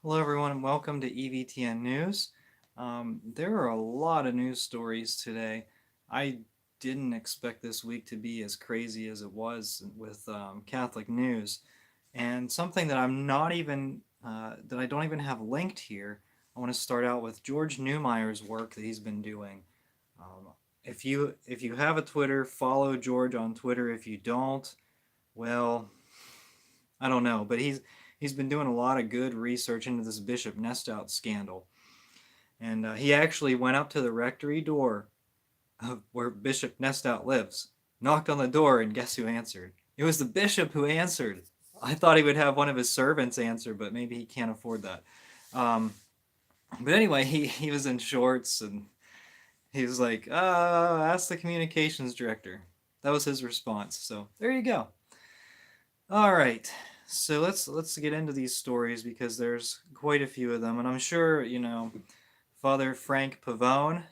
Hello, everyone, and welcome to EVTN News. There are a lot of news stories today. I didn't expect this week to be as crazy as it was with Catholic news, and something that that I don't even have linked here. I want to start out with George Neumeyer's work that he's been doing. Um, if you have a Twitter, follow George on Twitter. If you don't, well, I don't know, but he's been doing a lot of good research into this Bishop Nestout scandal, and he actually went up to the rectory door of where Bishop Nestout lives, knocked on the door, and guess who answered? It was the bishop who answered. I thought he would have one of his servants answer, but maybe he can't afford that. Um, but anyway, he was in shorts and he was like, ask the communications director. That was his response. So there you go. All right. So let's get into these stories because there's quite a few of them, and I'm sure Father Frank Pavone.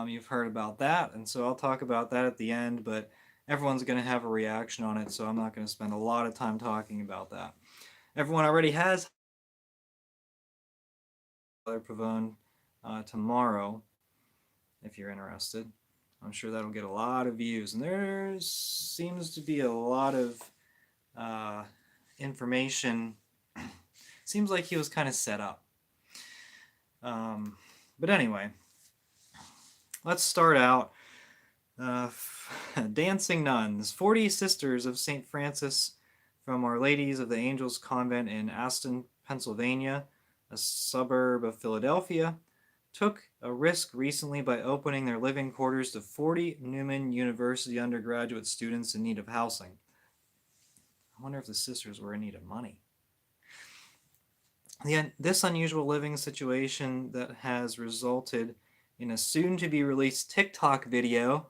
You've heard about that, and so I'll talk about that at the end. But everyone's going to have a reaction on it, so I'm not going to spend a lot of time talking about that. Everyone already has Father Pavone tomorrow, if you're interested. I'm sure that'll get a lot of views, and there seems to be a lot of uh, information. Seems like he was kind of set up. Um, but anyway, let's start out. Uh, Dancing Nuns. 40 sisters of St. Francis from Our Ladies of the Angels Convent in Aston, Pennsylvania, a suburb of Philadelphia, took a risk recently by opening their living quarters to 40 Newman University undergraduate students in need of housing. I wonder if the sisters were in need of money. This unusual living situation that has resulted in a soon-to-be-released TikTok video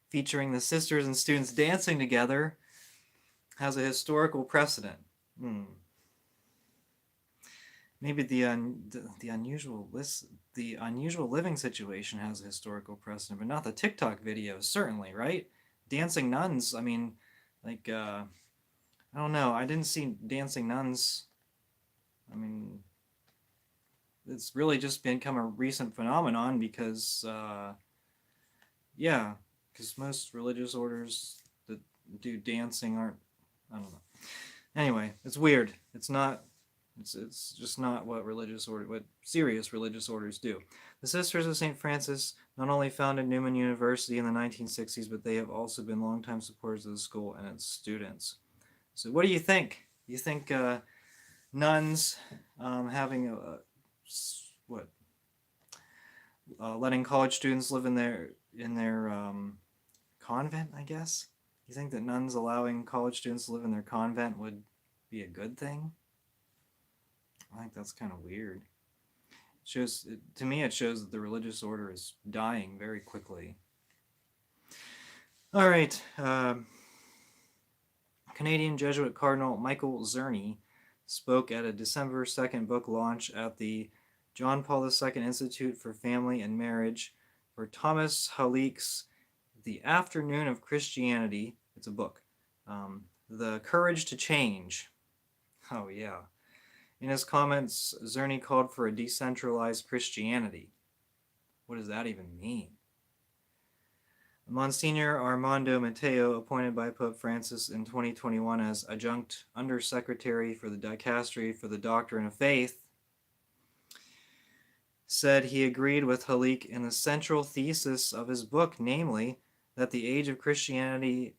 featuring the sisters and students dancing together has a historical precedent. Maybe the unusual living situation has a historical precedent, but not the TikTok video. Certainly, right? Dancing nuns. I mean, like I don't know. I didn't see dancing nuns. I mean, it's really just become a recent phenomenon because, yeah, because most religious orders that do dancing aren't. I don't know. Anyway, it's weird. It's not. It's just not what serious religious orders do. The Sisters of St. Francis not only founded Newman University in the 1960s, but they have also been longtime supporters of the school and its students. So, what do you think? You think nuns having what letting college students live in their convent? I guess. You think that nuns allowing college students to live in their convent would be a good thing? I think that's kind of weird. To me, it shows that the religious order is dying very quickly. All right. Canadian Jesuit Cardinal Michael Zerny spoke at a December 2nd book launch at the John Paul II Institute for Family and Marriage for Thomas Halleck's The Afternoon of Christianity. It's a book. The Courage to Change. Oh, yeah. In his comments, Zerny called for a decentralized Christianity. What does that even mean? Monsignor Armando Mateo, appointed by Pope Francis in 2021 as adjunct undersecretary for the Dicastery for the Doctrine of Faith, said he agreed with Halleck in the central thesis of his book, namely that the age of Christianity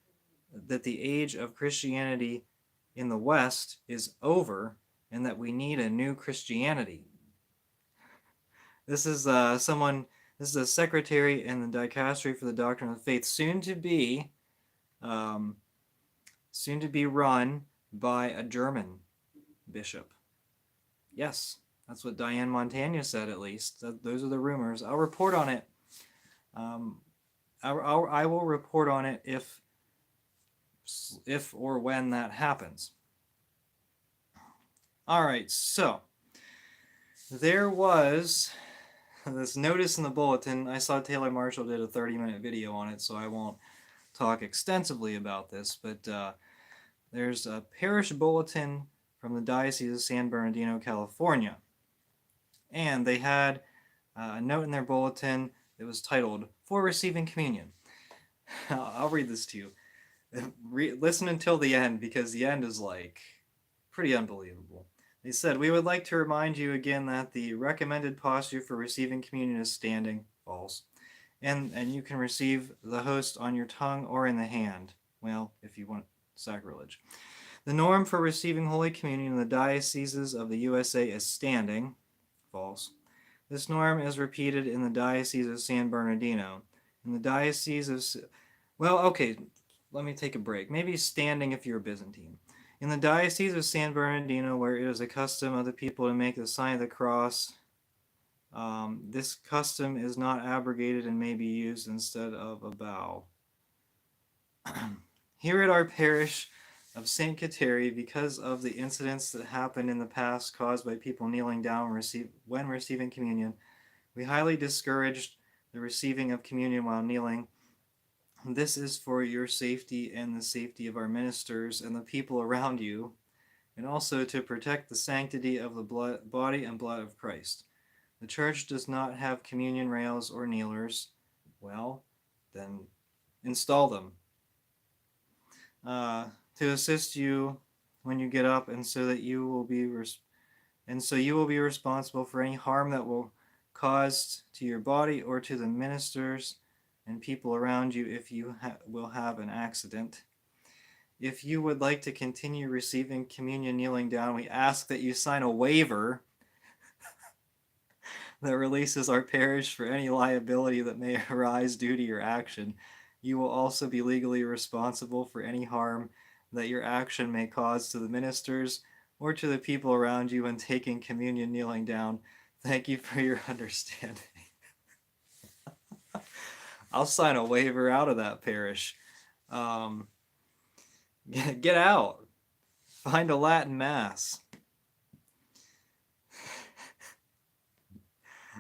in the West is over and that we need a new Christianity. This is This is a secretary in the Dicastery for the Doctrine of Faith, soon to be run by a German bishop. Yes, that's what Diane Montagna said. At least those are the rumors. I'll report on it. I will report on it if or when that happens. All right, so there was this notice in the bulletin. I saw Taylor Marshall did a 30-minute video on it, so I won't talk extensively about this, but there's a parish bulletin from the Diocese of San Bernardino, California. And they had a note in their bulletin that was titled, "For Receiving Communion." I'll read this to you. Listen until the end, because the end is like pretty unbelievable. They said, "We would like to remind you again that the recommended posture for receiving communion is standing." False. And you can receive the host on your tongue or in the hand. Well, if you want sacrilege. The norm for receiving Holy Communion in the dioceses of the USA is standing. False. This norm is repeated in the Diocese of San Bernardino. In the Diocese of... Well, okay, let me take a break. Maybe standing if you're a Byzantine. In the Diocese of San Bernardino, where it is a custom of the people to make the sign of the cross, this custom is not abrogated and may be used instead of a bow. Here at our parish of St. Kateri, because of the incidents that happened in the past caused by people kneeling down when receiving communion, we highly discouraged the receiving of communion while kneeling. This is for your safety and the safety of our ministers and the people around you, and also to protect the sanctity of the body and blood of Christ. The Church does not have communion rails or kneelers. Well, then install them to assist you when you get up, and so you will be responsible for any harm that will cause to your body or to the ministers and people around you if you will have an accident. If you would like to continue receiving communion kneeling down, we ask that you sign a waiver that releases our parish for any liability that may arise due to your action. You will also be legally responsible for any harm that your action may cause to the ministers or to the people around you when taking communion kneeling down. Thank you for your understanding. I'll sign a waiver out of that parish. Get out. Find a Latin mass.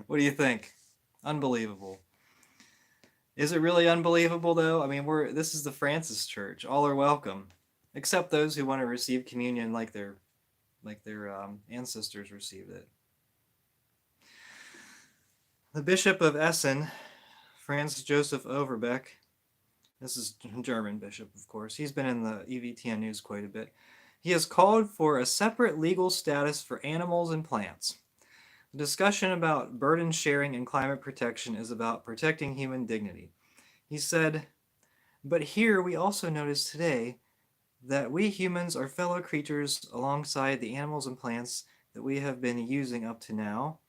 What do you think? Unbelievable. Is it really unbelievable, though? I mean, this is the Francis Church. All are welcome, except those who want to receive communion like their ancestors received it. The Bishop of Essen, Franz Joseph Overbeck, this is German bishop, of course. He's been in the EVTN news quite a bit. He has called for a separate legal status for animals and plants. The discussion about burden sharing and climate protection is about protecting human dignity. He said, "But here we also notice today that we humans are fellow creatures alongside the animals and plants that we have been using up to now.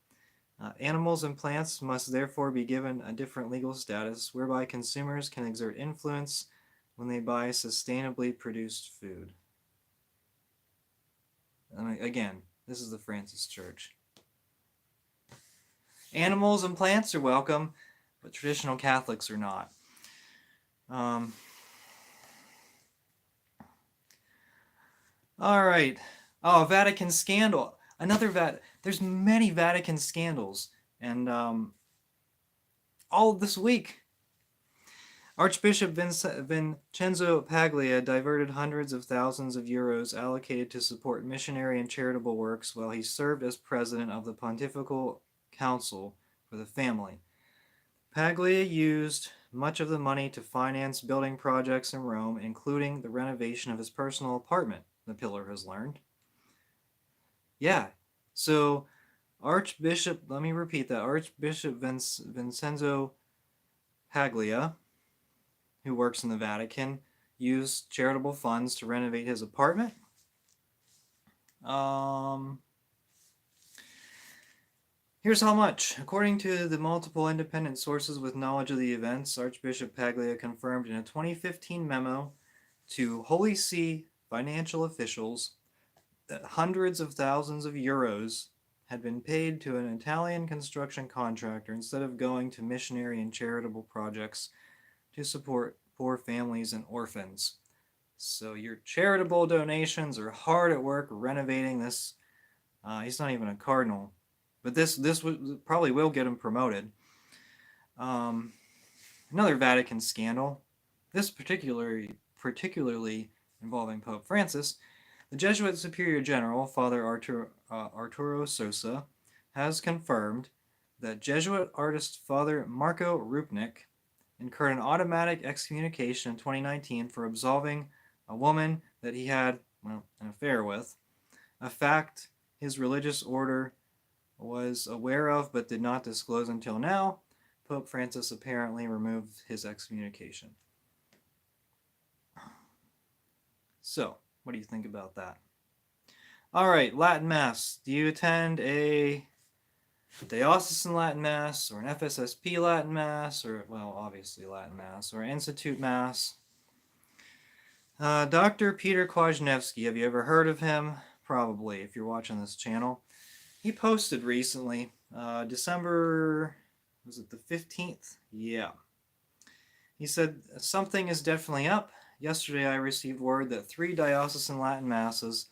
Animals and plants must therefore be given a different legal status whereby consumers can exert influence when they buy sustainably produced food." Again, this is the Francis Church. Animals and plants are welcome, but traditional Catholics are not. All right. Oh, Vatican scandal. There's many Vatican scandals, and all of this week. Archbishop Vincenzo Paglia diverted hundreds of thousands of euros allocated to support missionary and charitable works while he served as president of the Pontifical Council for the Family. Paglia used much of the money to finance building projects in Rome, including the renovation of his personal apartment, the pillar has learned. Yeah, so Archbishop Vincenzo Paglia, who works in the Vatican, used charitable funds to renovate his apartment. Here's how much. According to the multiple independent sources with knowledge of the events, Archbishop Paglia confirmed in a 2015 memo to Holy See financial officials that hundreds of thousands of euros had been paid to an Italian construction contractor instead of going to missionary and charitable projects to support poor families and orphans. So your charitable donations are hard at work renovating this. He's not even a cardinal, but this probably will get him promoted. Another Vatican scandal, this particularly involving Pope Francis. The Jesuit Superior General, Father Arturo Sosa, has confirmed that Jesuit artist Father Marco Rupnik incurred an automatic excommunication in 2019 for absolving a woman that he had, well, an affair with, a fact his religious order was aware of but did not disclose until now. Pope Francis apparently removed his excommunication. So, what do you think about that? All right, Latin Mass. Do you attend a diocesan Latin Mass or an FSSP Latin Mass or, well, obviously Latin Mass or Institute Mass? Dr. Peter Kwasniewski, have you ever heard of him? Probably, if you're watching this channel. He posted recently, December, was it the 15th? Yeah. He said, something is definitely up. Yesterday I received word that 3 diocesan Latin Masses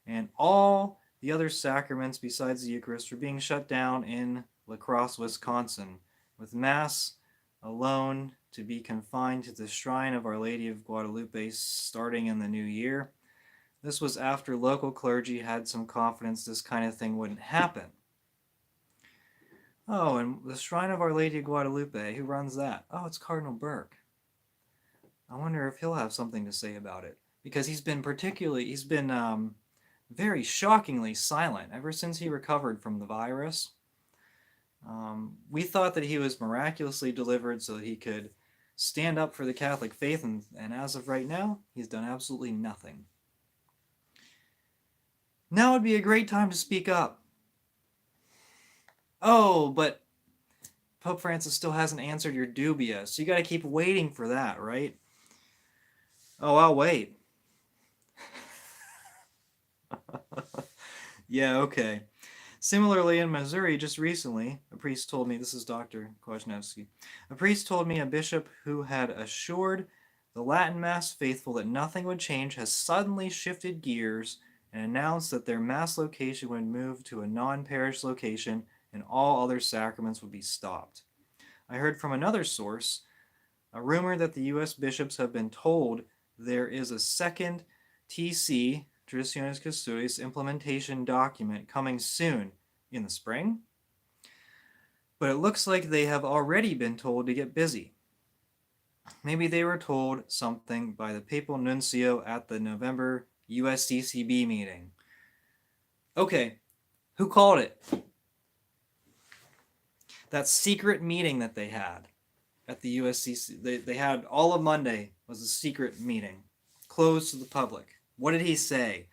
and all the other sacraments besides the Eucharist were being shut down in La Crosse, Wisconsin, with Mass alone to be confined to the Shrine of Our Lady of Guadalupe starting in the new year. This was after local clergy had some confidence this kind of thing wouldn't happen. Oh, and the Shrine of Our Lady of Guadalupe, who runs that? Oh, it's Cardinal Burke. I wonder if he'll have something to say about it. Because he's been very shockingly silent ever since he recovered from the virus. We thought that he was miraculously delivered so that he could stand up for the Catholic faith, and as of right now, he's done absolutely nothing. Now would be a great time to speak up. Oh, but Pope Francis still hasn't answered your dubia, so you gotta keep waiting for that, right? Oh, I'll wait. Yeah, okay. Similarly, in Missouri, just recently, a priest told me, this is Dr. Kwasniewski, a priest told me a bishop who had assured the Latin Mass faithful that nothing would change has suddenly shifted gears and announced that their Mass location would move to a non-parish location and all other sacraments would be stopped. I heard from another source a rumor that the U.S. bishops have been told there is a second TC, Traditionis Custodes, implementation document coming soon in the spring. But it looks like they have already been told to get busy. Maybe they were told something by the papal nuncio at the November USCCB meeting. Okay, who called it? That secret meeting that they had at the USCC. They had all of Monday was a secret meeting, closed to the public. What did he say?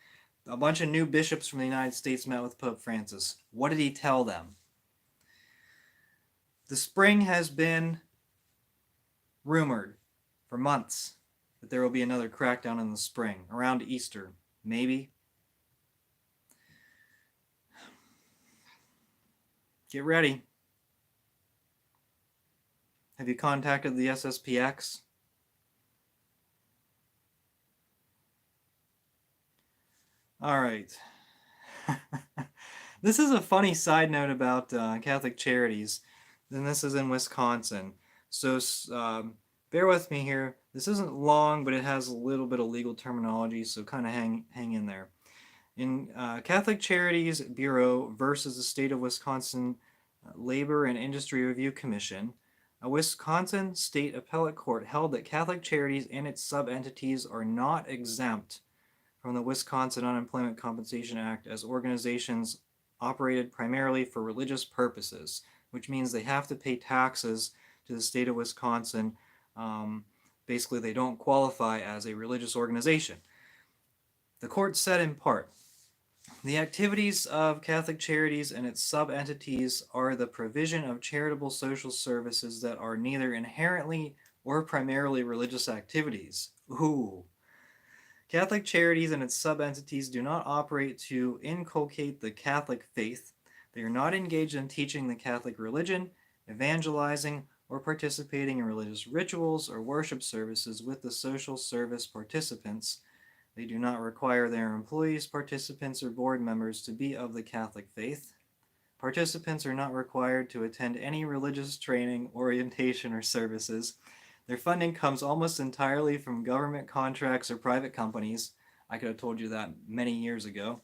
A bunch of new bishops from the United States met with Pope Francis. What did he tell them? The spring has been rumored for months that there will be another crackdown in the spring, around Easter, maybe. Get ready. Have you contacted the SSPX? All right. This is a funny side note about Catholic Charities, and this is in Wisconsin. So bear with me here. This isn't long, but it has a little bit of legal terminology, so kind of hang in there. In Catholic Charities Bureau versus the State of Wisconsin Labor and Industry Review Commission, a Wisconsin State Appellate Court held that Catholic Charities and its sub-entities are not exempt from the Wisconsin Unemployment Compensation Act as organizations operated primarily for religious purposes, which means they have to pay taxes to the state of Wisconsin. Basically, they don't qualify as a religious organization. The court said in part, the activities of Catholic Charities and its sub-entities are the provision of charitable social services that are neither inherently or primarily religious activities. Ooh. Catholic Charities and its sub-entities do not operate to inculcate the Catholic faith. They are not engaged in teaching the Catholic religion, evangelizing, or participating in religious rituals or worship services with the social service participants. They do not require their employees, participants, or board members to be of the Catholic faith. Participants are not required to attend any religious training, orientation, or services. Their funding comes almost entirely from government contracts or private companies. I could have told you that many years ago.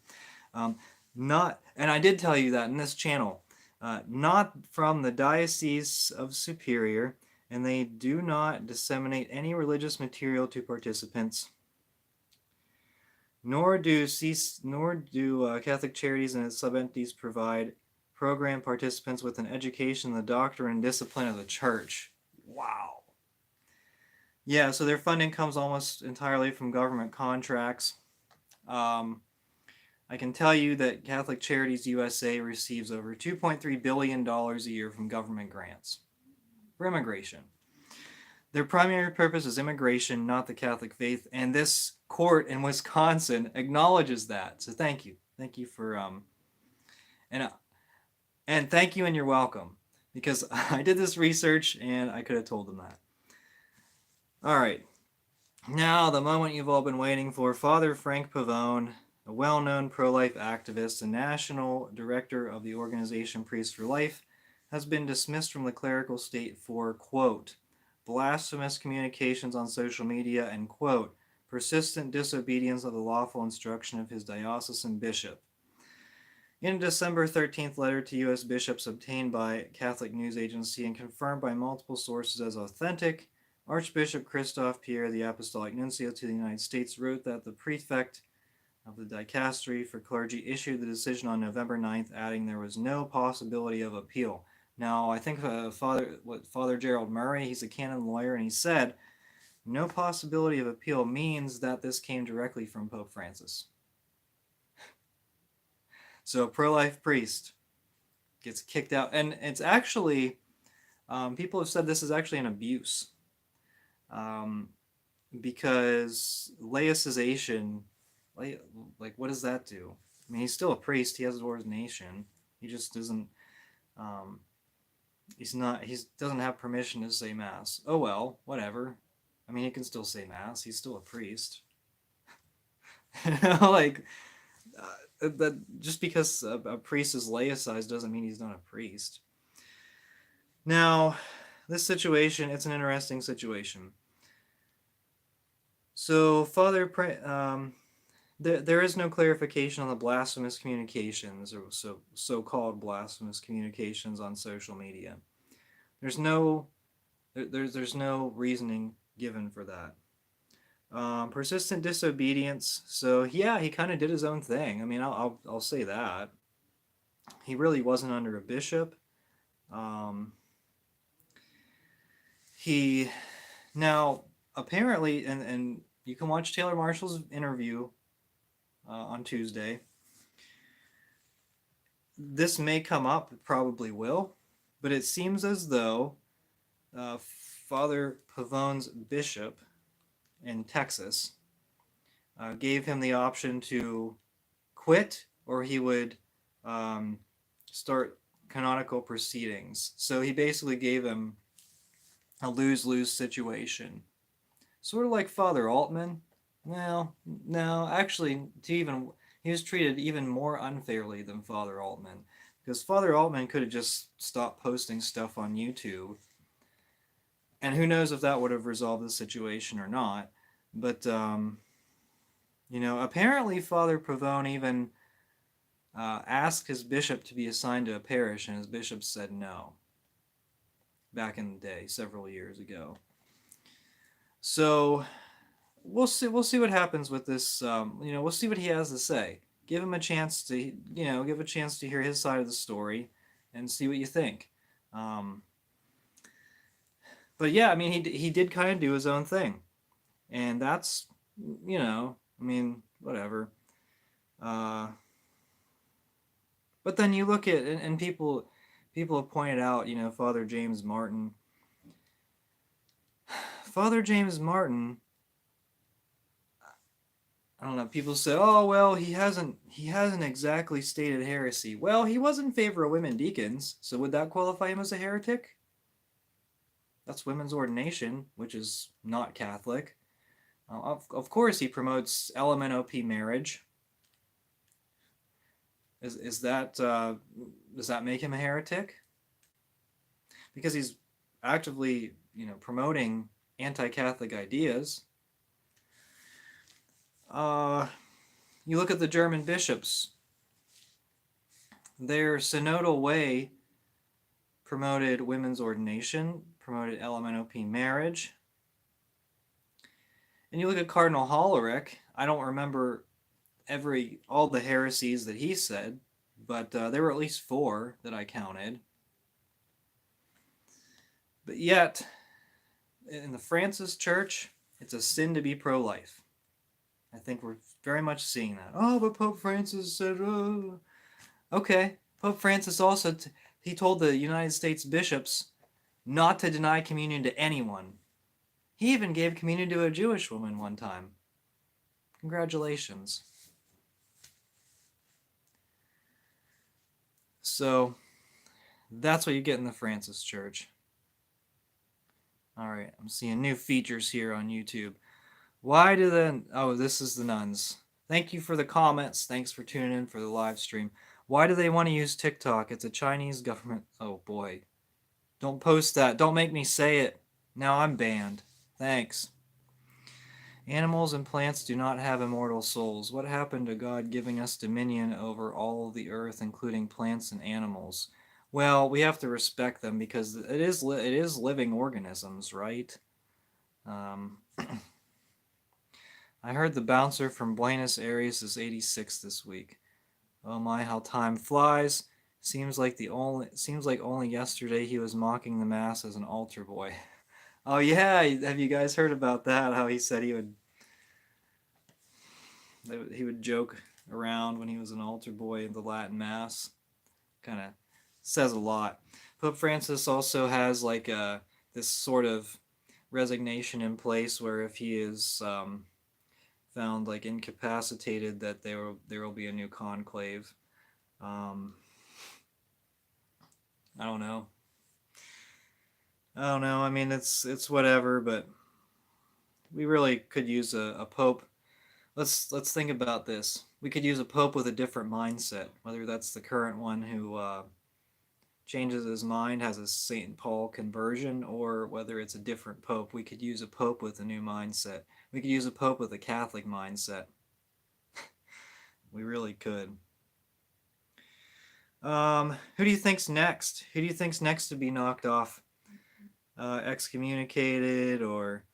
Um, not, and I did tell you that in this channel. Not from the Diocese of Superior, and they do not disseminate any religious material to participants. Nor do Catholic Charities and its sub-entities provide program participants with an education in the doctrine and discipline of the Church. Wow. Yeah, so their funding comes almost entirely from government contracts. I can tell you that Catholic Charities USA receives over $2.3 billion a year from government grants for immigration. Their primary purpose is immigration, not the Catholic faith, and this court in Wisconsin acknowledges that. So thank you. Thank you for and thank you and you're welcome, because I did this research and I could have told them that. All right. Now, the moment you've all been waiting for. Father Frank Pavone, a well-known pro-life activist and national director of the organization Priests for Life, has been dismissed from the clerical state for, quote, blasphemous communications on social media and, quote, persistent disobedience of the lawful instruction of his diocesan bishop. In a December 13th letter to U.S. bishops obtained by Catholic News Agency and confirmed by multiple sources as authentic, Archbishop Christoph Pierre, the Apostolic Nuncio to the United States, wrote that the prefect of the Dicastery for Clergy issued the decision on November 9th, adding there was no possibility of appeal. Now, I think Father Gerald Murray, he's a canon lawyer, and he said no possibility of appeal means that this came directly from Pope Francis. So a pro-life priest gets kicked out, and it's actually, people have said this is actually an abuse, because laicization, like what does that do? I mean, he's still a priest. He has his ordination. He just doesn't. He doesn't have permission to say mass. Oh well, whatever. I mean, he can still say mass. He's still a priest. Like that. Just because a priest is laicized doesn't mean he's not a priest. Now, this situation, it's an interesting situation. So, there is no clarification on the blasphemous communications, or so-called blasphemous communications on social media. There's no reasoning given for that. Persistent disobedience. So yeah, he kind of did his own thing. I mean, I'll say that. He really wasn't under a bishop. He now apparently, and you can watch Taylor Marshall's interview on Tuesday. This may come up, it probably will, but it seems as though Father Pavone's bishop in Texas gave him the option to quit, or he would start canonical proceedings. So he basically gave him a lose-lose situation. Sort of like Father Altman. Well, no, actually, he was treated even more unfairly than Father Altman, because Father Altman could have just stopped posting stuff on YouTube, and who knows if that would have resolved the situation or not. But apparently Father Pavone even asked his bishop to be assigned to a parish, and his bishop said no. Back in the day, several years ago. So we'll see what happens with this. We'll see what he has to say. Give him a chance to hear his side of the story, and see what you think. But yeah, I mean, he did kind of do his own thing, and that's, whatever. But then you look at, and people have pointed out, Father James Martin. Father James Martin, I don't know, people say, oh, well, he hasn't exactly stated heresy. Well, he was in favor of women deacons, so would that qualify him as a heretic? That's women's ordination, which is not Catholic. Of course, he promotes LMNOP marriage. Does that make him a heretic? Because he's actively, promoting anti-Catholic ideas. You look at the German bishops, their synodal way promoted women's ordination, promoted LMNOP marriage. And you look at Cardinal Hollerich, I don't remember all the heresies that he said, but there were at least 4 that I counted. But yet, in the Francis Church, it's a sin to be pro-life. I think we're very much seeing that. Oh, but Pope Francis said, oh. Okay, Pope Francis also, he told the United States bishops not to deny communion to anyone. He even gave communion to a Jewish woman one time. Congratulations. So, that's what you get in the Francis Church. Alright, I'm seeing new features here on YouTube. Why do the... Oh, this is the nuns. Thank you for the comments. Thanks for tuning in for the live stream. Why do they want to use TikTok? It's a Chinese government... Oh, boy. Don't post that. Don't make me say it. Now I'm banned. Thanks. Animals and plants do not have immortal souls. What happened to God giving us dominion over all the earth, including plants and animals? Well, we have to respect them because it is living organisms, right? I heard the bouncer from Buenos Aires is 86 this week. Oh my, how time flies. Seems like only yesterday he was mocking the mass as an altar boy. Oh yeah, have you guys heard about that? How he said he would joke around when he was an altar boy in the Latin mass. Kind of says a lot. Pope Francis also has like this sort of resignation in place where if he is found like incapacitated, that there will be a new conclave. I don't know. I mean, it's whatever, but we really could use a pope. Let's think about this. We could use a pope with a different mindset, whether that's the current one who changes his mind, has a St. Paul conversion, or whether it's a different pope. We could use a pope with a new mindset. We could use a pope with a Catholic mindset. We really could. Who do you think's next? Who do you think's next to be knocked off? Excommunicated or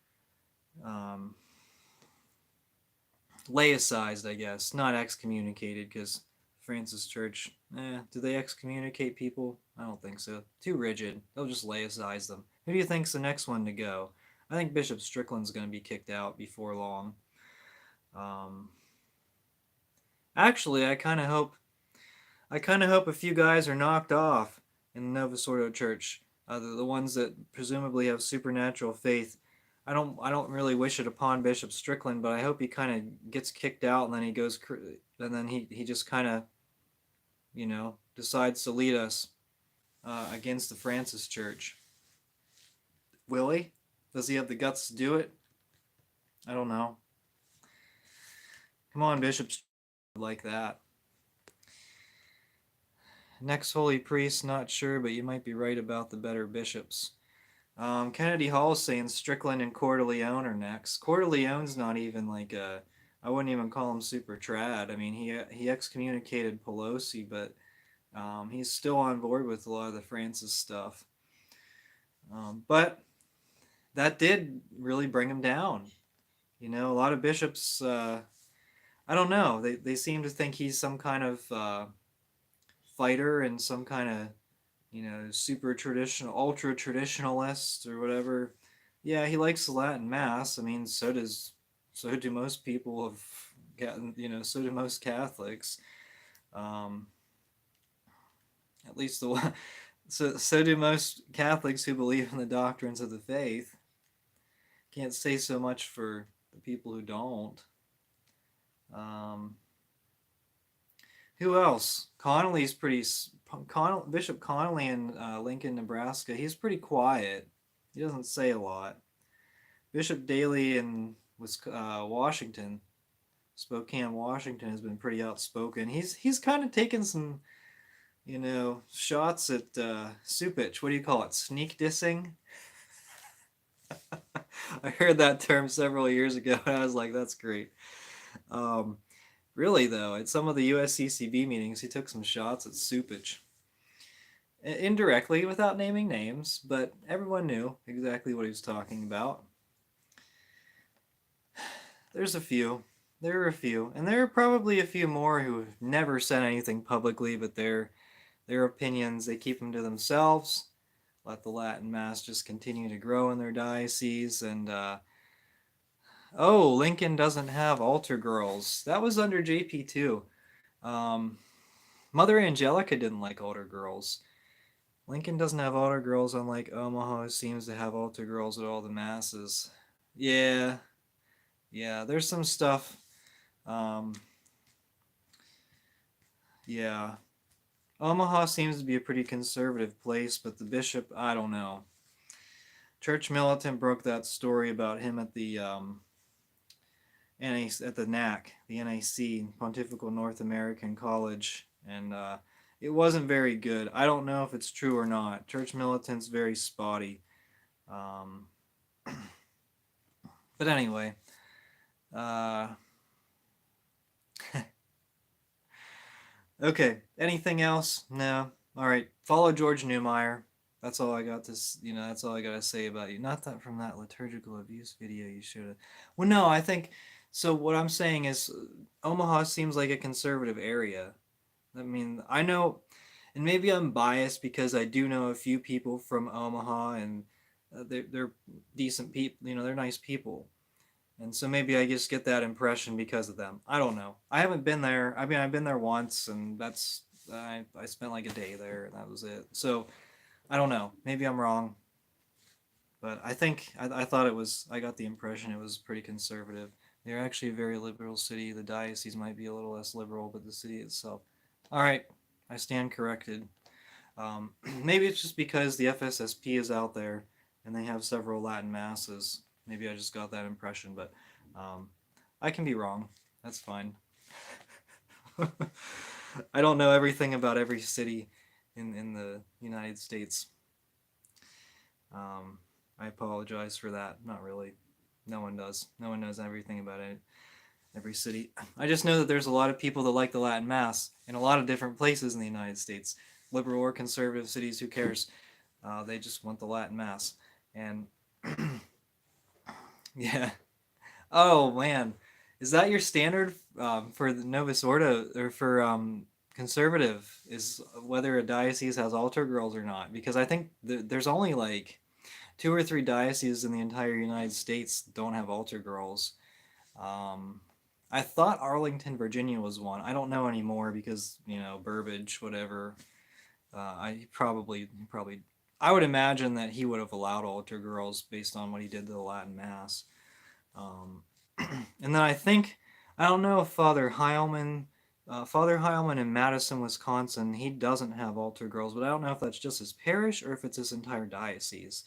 laicized, I guess. Not excommunicated, because Francis Church, do they excommunicate people? I don't think so. Too rigid. They'll just laicize them. Who do you think's the next one to go? I think Bishop Strickland's going to be kicked out before long. Actually, I kind of hope a few guys are knocked off in the Novus Ordo Church. The ones that presumably have supernatural faith. I don't really wish it upon Bishop Strickland, but I hope he kind of gets kicked out and then he goes, and then he just kind of, decides to lead us against the Francis Church. Will he? Does he have the guts to do it? I don't know. Come on, Bishop, like that. Next holy priest, not sure, but you might be right about the better bishops. Kennedy Hall saying Strickland and Coeur de Leon are next. Coeur de Leon's not even like I wouldn't even call him super trad. I mean, he excommunicated Pelosi, but he's still on board with a lot of the Francis stuff. But that did really bring him down. A lot of bishops, I don't know, they seem to think he's some kind of fighter and some kind of super traditional, ultra traditionalist or whatever. Yeah, he likes the Latin Mass. I mean, so do most people of, so do most Catholics. At least the one, so do most Catholics who believe in the doctrines of the faith. Can't say so much for the people who don't. Who else? Bishop Connolly in Lincoln, Nebraska. He's pretty quiet. He doesn't say a lot. Bishop Daly in Washington, Spokane, Washington, has been pretty outspoken. He's kind of taken some, shots at Supich. What do you call it? Sneak dissing? I heard that term several years ago, and I was like, that's great. Um, really, though, at some of the USCCB meetings, he took some shots at Supich. Indirectly, without naming names, but everyone knew exactly what he was talking about. There's a few. There are a few. And there are probably a few more who have never said anything publicly, but their opinions, they keep them to themselves. Let the Latin Mass just continue to grow in their diocese. And, oh, Lincoln doesn't have altar girls. That was under JP too. Um, Mother Angelica didn't like altar girls. Lincoln doesn't have altar girls, unlike Omaha seems to have altar girls at all the masses. Yeah, yeah, there's some stuff. Um, yeah, Omaha seems to be a pretty conservative place, but the bishop, I don't know. Church Militant broke that story about him at the at the NAC, the NAC, Pontifical North American College, and it wasn't very good. I don't know if it's true or not. Church Militant's very spotty. Um, but anyway, uh, okay. Anything else? No. All right. Follow George Newmeyer. That's all I got to, that's all I got to say about you. Not that from that liturgical abuse video you should have. Well, no, I think, so what I'm saying is Omaha seems like a conservative area. I mean, I know, and maybe I'm biased because I do know a few people from Omaha, and they're decent people, they're nice people. And so maybe I just get that impression because of them. I don't know. I haven't been there. I mean, I've been there once, and I spent like a day there, and that was it. So I don't know. Maybe I'm wrong, but I think I thought it was. I got the impression it was pretty conservative. They're actually a very liberal city. The diocese might be a little less liberal, but the city itself. All right, I stand corrected. Um, Maybe it's just because the FSSP is out there and they have several Latin masses. Maybe I just got that impression, but um, I can be wrong. That's fine. I don't know everything about every city in the United States. Um, I apologize for that. Not really. No one does. No one knows everything about it. Every city. I just know that there's a lot of people that like the Latin Mass in a lot of different places in the United States. Liberal or conservative cities, who cares? They just want the Latin Mass. And yeah. Oh man, is that your standard for the Novus Ordo or for conservative? Is whether a diocese has altar girls or not? Because I think there's only like two or three dioceses in the entire United States don't have altar girls. Um, I thought Arlington, Virginia was one. I don't know anymore because Burbage, whatever. I probably I would imagine that he would have allowed altar girls based on what he did to the Latin Mass. Um, and then I don't know if Father Heilman in Madison, Wisconsin, he doesn't have altar girls, but I don't know if that's just his parish or if it's his entire diocese.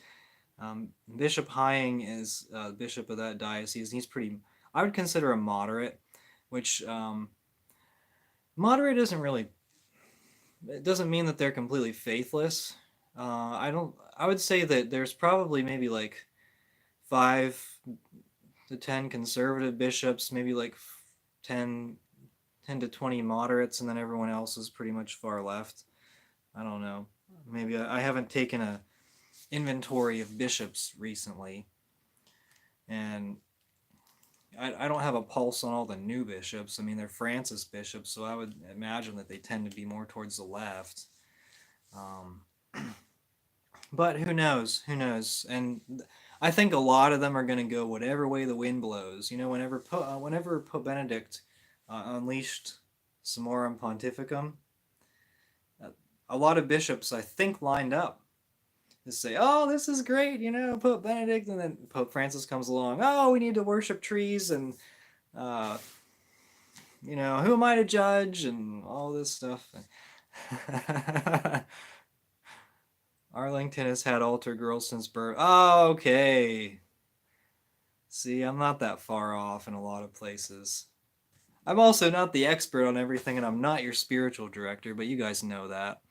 Bishop Hying is bishop of that diocese, and he's pretty, I would consider a moderate, which moderate isn't really, it doesn't mean that they're completely faithless. I would say that there's probably maybe like 5 to 10 conservative bishops, maybe like 10, 10 to 20 moderates, and then everyone else is pretty much far left. I don't know. Maybe I haven't taken a inventory of bishops recently, and I don't have a pulse on all the new bishops. I mean, they're Francis bishops, so I would imagine that they tend to be more towards the left. Um, but who knows? Who knows? And I think a lot of them are going to go whatever way the wind blows. Whenever Pope Benedict unleashed Summorum Pontificum, a lot of bishops I think lined up to say, "Oh, this is great," Pope Benedict, and then Pope Francis comes along. "Oh, we need to worship trees," and uh, who am I to judge, and all this stuff. Arlington has had altar girls since birth. Oh, okay. See, I'm not that far off in a lot of places. I'm also not the expert on everything, and I'm not your spiritual director, but you guys know that.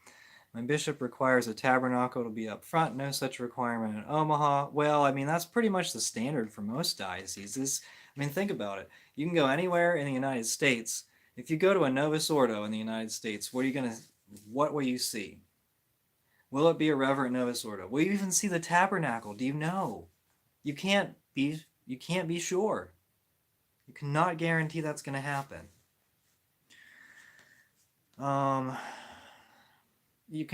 My bishop requires a tabernacle to be up front. No such requirement in Omaha. Well, I mean, that's pretty much the standard for most dioceses. I mean, think about it. You can go anywhere in the United States. If you go to a Novus Ordo in the United States, what will you see? Will it be a Reverend Novus Ordo? Will you even see the tabernacle? Do you know? You can't be sure. You cannot guarantee that's going to happen. You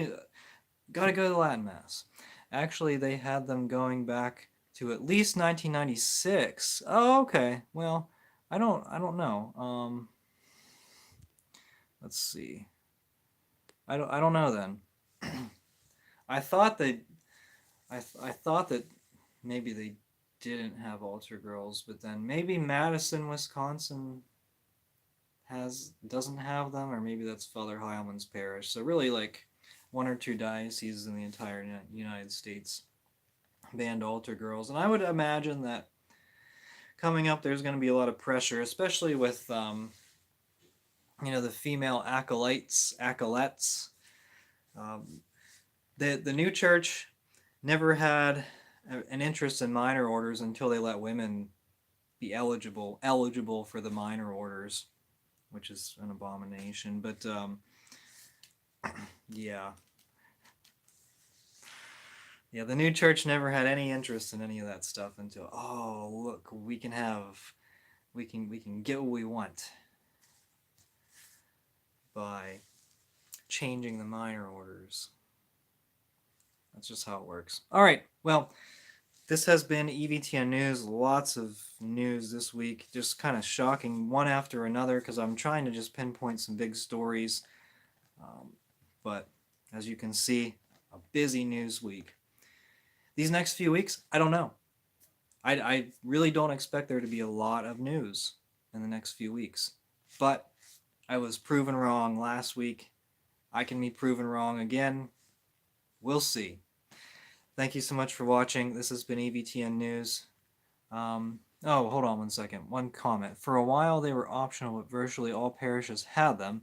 gotta go to the Latin Mass. Actually, they had them going back to at least 1996. Oh, okay. Well, I don't know. Let's see. I don't know then. I thought that I thought that maybe they didn't have altar girls, but then maybe Madison, Wisconsin doesn't have them, or maybe that's Father Heilman's parish. So really, like one or two dioceses in the entire United States banned altar girls, and I would imagine that coming up there's going to be a lot of pressure, especially with the female acolytes. Um, the new church never had an interest in minor orders until they let women be eligible for the minor orders, which is an abomination. But yeah, the new church never had any interest in any of that stuff until, oh, look, we can get what we want by changing the minor orders. That's just how it works. All right, well, this has been EVTN News. Lots of news this week, just kind of shocking one after another, because I'm trying to just pinpoint some big stories. But as you can see, a busy news week. These next few weeks, I don't know. I really don't expect there to be a lot of news in the next few weeks. But I was proven wrong last week. I can be proven wrong again. We'll see. Thank you so much for watching. This has been EVTN News. Hold on one second. One comment. For a while, they were optional, but virtually all parishes had them.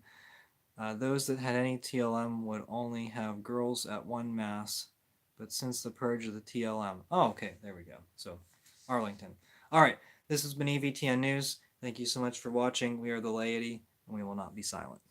Those that had any TLM would only have girls at one Mass, but since the purge of the TLM... Oh, okay, there we go. So, Arlington. All right, this has been EVTN News. Thank you so much for watching. We are the laity, and we will not be silent.